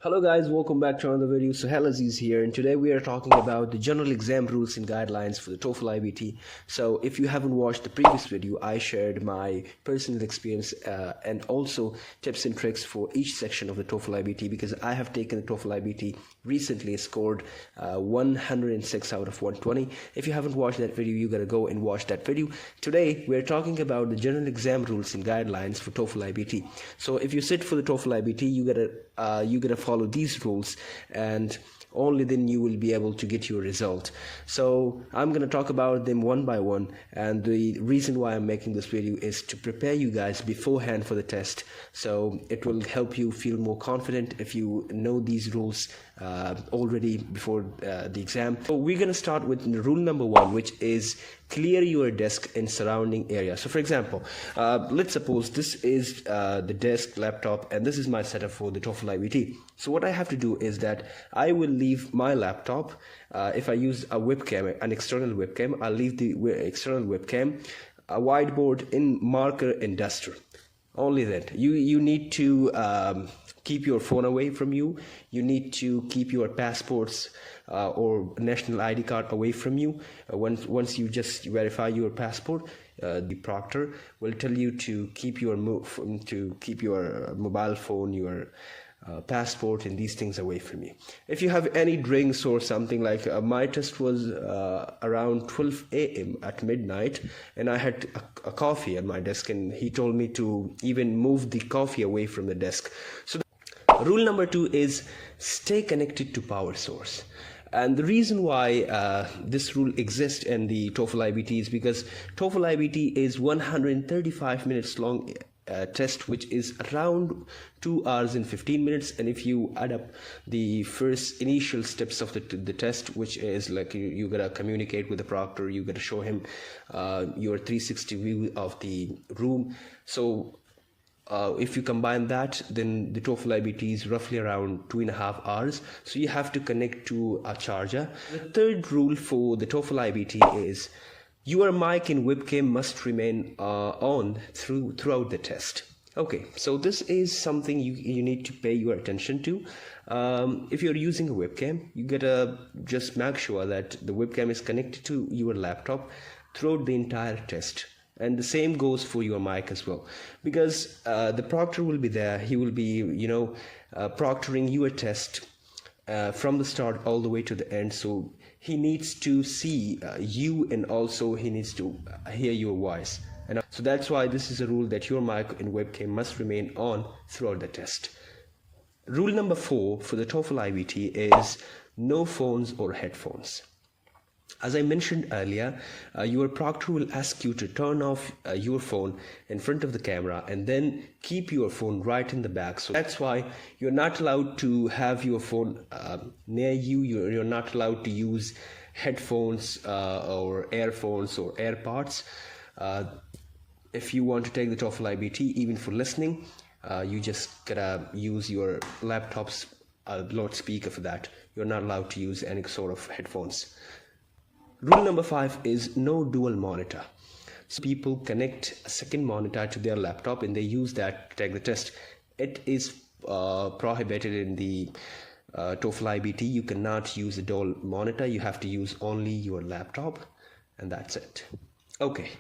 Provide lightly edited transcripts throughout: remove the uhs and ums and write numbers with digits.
Hello guys, welcome back to another video. Sohail Aziz here, and today we are talking about the general exam rules and guidelines for the TOEFL iBT. So if you haven't watched the previous video, I shared my personal experience and also tips and tricks for each section of the TOEFL iBT, because I have taken the TOEFL iBT recently, scored 106 out of 120. If you haven't watched that video, you gotta go and watch that video. Today we're talking about the general exam rules and guidelines for TOEFL iBT. So if you sit for the TOEFL iBT, you gotta follow these rules, and only then you will be able to get your result. So I'm going to talk about them one by one, and the reason why I'm making this video is to prepare you guys beforehand for the test, so it will help you feel more confident if you know these rules already before the exam. So we're going to start with rule number 1, which is clear your desk and surrounding area. So for example, let's suppose this is the desk, laptop, and this is my setup for the TOEFL iBT. So what I have to do is that I will leave my laptop. If I use a webcam, an external webcam, I'll leave the external webcam, a whiteboard, in marker and duster. Only that. You need to keep your phone away from you. You need to keep your passports or national ID card away from you. Once you just verify your passport, the proctor will tell you to keep your mobile phone, your passport, and these things away from you. If you have any drinks or something, like my test was around 12 a.m. at midnight, and I had a coffee on my desk, and he told me to even move the coffee away from the desk. So rule number 2 is stay connected to power source. And the reason why this rule exists in the TOEFL iBT is because TOEFL iBT is 135 minutes long test, which is around 2 hours and 15 minutes. And if you add up the first initial steps of the test, which is like you gotta communicate with the proctor, you gotta show him your 360 view of the room. So if you combine that, then the TOEFL iBT is roughly around 2.5 hours. So you have to connect to a charger. The third rule for the TOEFL iBT is your mic and webcam must remain on throughout the test. Okay, so this is something you need to pay your attention to. If you're using a webcam, you gotta just make sure that the webcam is connected to your laptop throughout the entire test. And the same goes for your mic as well, because the proctor will be there. He will be, proctoring your test from the start all the way to the end. So he needs to see you, and also he needs to hear your voice. And so that's why this is a rule, that your mic and webcam must remain on throughout the test. Rule number 4 for the TOEFL iBT is no phones or headphones. As I mentioned earlier, your proctor will ask you to turn off your phone in front of the camera, and then keep your phone right in the back. So that's why you're not allowed to have your phone near you. You're not allowed to use headphones or earphones or AirPods. If you want to take the TOEFL iBT, even for listening, you just gotta use your laptop's loudspeaker for that. You're not allowed to use any sort of headphones. Rule number 5 is no dual monitor. So people connect a second monitor to their laptop and they use that to take the test. It is prohibited in the TOEFL iBT. You cannot use a dual monitor. You have to use only your laptop, and that's it. Okay.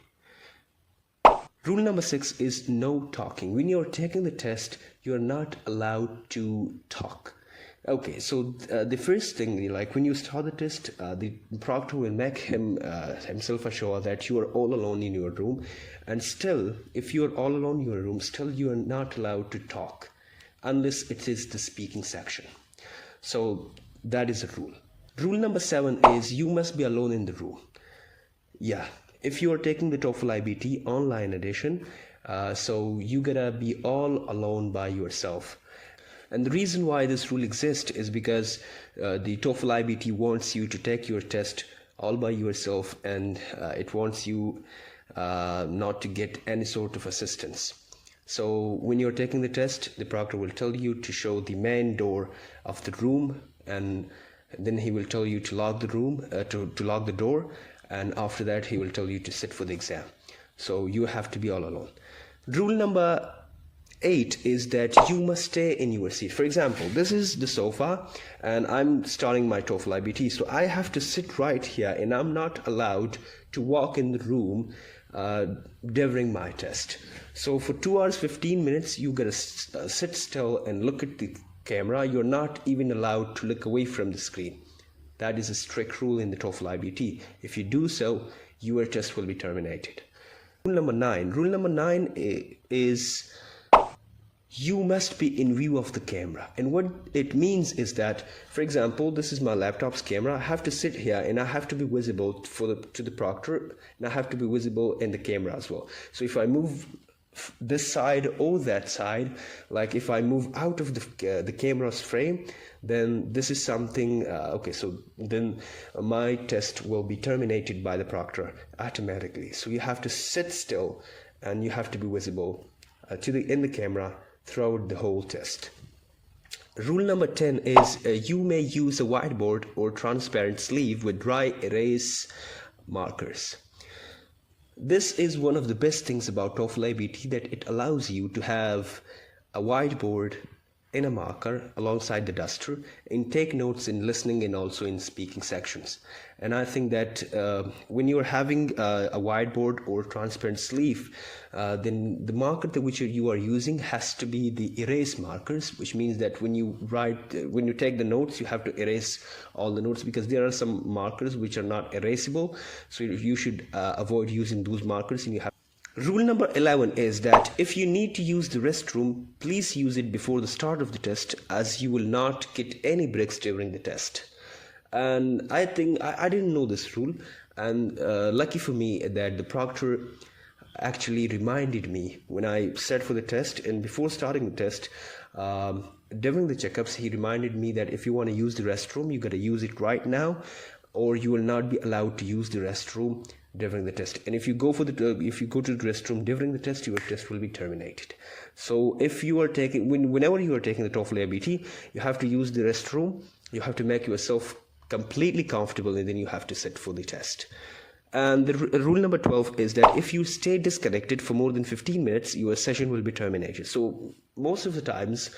Rule number 6 is no talking. When you're taking the test, you're not allowed to talk. Okay, so the first thing, like when you start the test, the proctor will make himself assure that you are all alone in your room. And still, if you are all alone in your room, still you are not allowed to talk unless it is the speaking section. So that is a rule. Rule number 7 is you must be alone in the room. Yeah, if you are taking the TOEFL iBT online edition, so you gotta be all alone by yourself. And the reason why this rule exists is because the TOEFL iBT wants you to take your test all by yourself, and it wants you not to get any sort of assistance. So when you're taking the test, the proctor will tell you to show the main door of the room, and then he will tell you to lock the room, to lock the door, and after that he will tell you to sit for the exam. So you have to be all alone. Rule number 8 is that you must stay in your seat. For example, this is the sofa and I'm starting my TOEFL iBT, so I have to sit right here and I'm not allowed to walk in the room during my test. So for 2 hours 15 minutes you gotta sit still and look at the camera. You're not even allowed to look away from the screen. That is a strict rule in the TOEFL iBT. If you do so, your test will be terminated. Rule number 9. Rule number 9 is you must be in view of the camera. And what it means is that, for example, this is my laptop's camera. I have to sit here and I have to be visible to the proctor, and I have to be visible in the camera as well. So if I move this side or that side, like if I move out of the camera's frame, then this is something okay, so then my test will be terminated by the proctor automatically. So you have to sit still and you have to be visible in the camera throughout the whole test. Rule number 10 is you may use a whiteboard or transparent sleeve with dry erase markers. This is one of the best things about TOEFL iBT, that it allows you to have a whiteboard and a marker alongside the duster and take notes in listening and also in speaking sections. And I think that when you're having a whiteboard or transparent sleeve, then the marker that which you are using has to be the erase markers, which means that when you take the notes, you have to erase all the notes, because there are some markers which are not erasable. So you should avoid using those markers, and you have. Rule number 11 is that if you need to use the restroom, please use it before the start of the test, as you will not get any breaks during the test. And I think I didn't know this rule, and lucky for me that the proctor actually reminded me when I sat for the test, and before starting the test, during the checkups, he reminded me that if you want to use the restroom, you got to use it right now, or you will not be allowed to use the restroom during the test. And if you go to the restroom during the test, your test will be terminated. So if you are whenever you are taking the TOEFL iBT, you have to use the restroom. You have to make yourself completely comfortable, and then you have to sit for the test. And the rule number 12 is that if you stay disconnected for more than 15 minutes, your session will be terminated. So most of the times,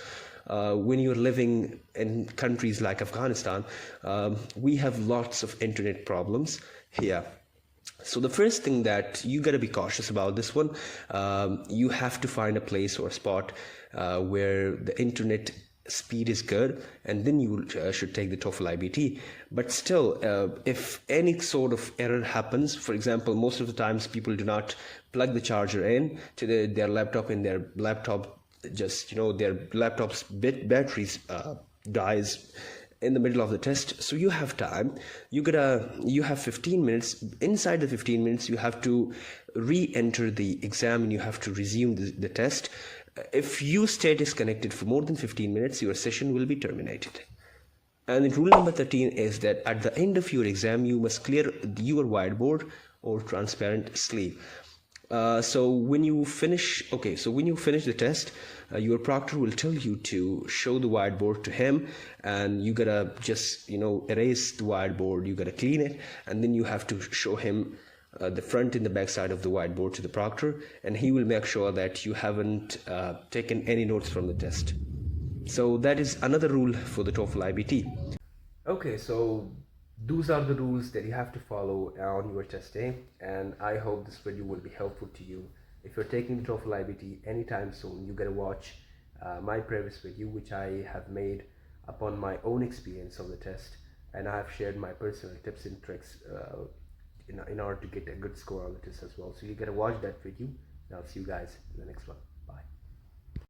when you're living in countries like Afghanistan, we have lots of internet problems here. So the first thing that you got to be cautious about this one, you have to find a place or a spot where the internet speed is good, and then you should take the TOEFL iBT. But still, if any sort of error happens, for example, most of the times people do not plug the charger in to their laptop, and their laptop just, their laptop's batteries dies in the middle of the test. So you have time, you have 15 minutes. Inside the 15 minutes, you have to re-enter the exam and you have to resume the test. If you stay disconnected for more than 15 minutes, your session will be terminated. And rule number 13 is that at the end of your exam, you must clear your whiteboard or transparent sleeve. So when you finish the test, your proctor will tell you to show the whiteboard to him, and you gotta just erase the whiteboard, you gotta clean it, and then you have to show him the front and the back side of the whiteboard to the proctor, and he will make sure that you haven't taken any notes from the test. So that is another rule for the TOEFL iBT. Okay, so those are the rules that you have to follow on your test day, and I hope this video will be helpful to you. If you're taking the TOEFL iBT anytime soon, you gotta watch my previous video, which I have made upon my own experience of the test, and I have shared my personal tips and tricks in order to get a good score on the test as well. So you gotta watch that video, and I'll see you guys in the next one. Bye.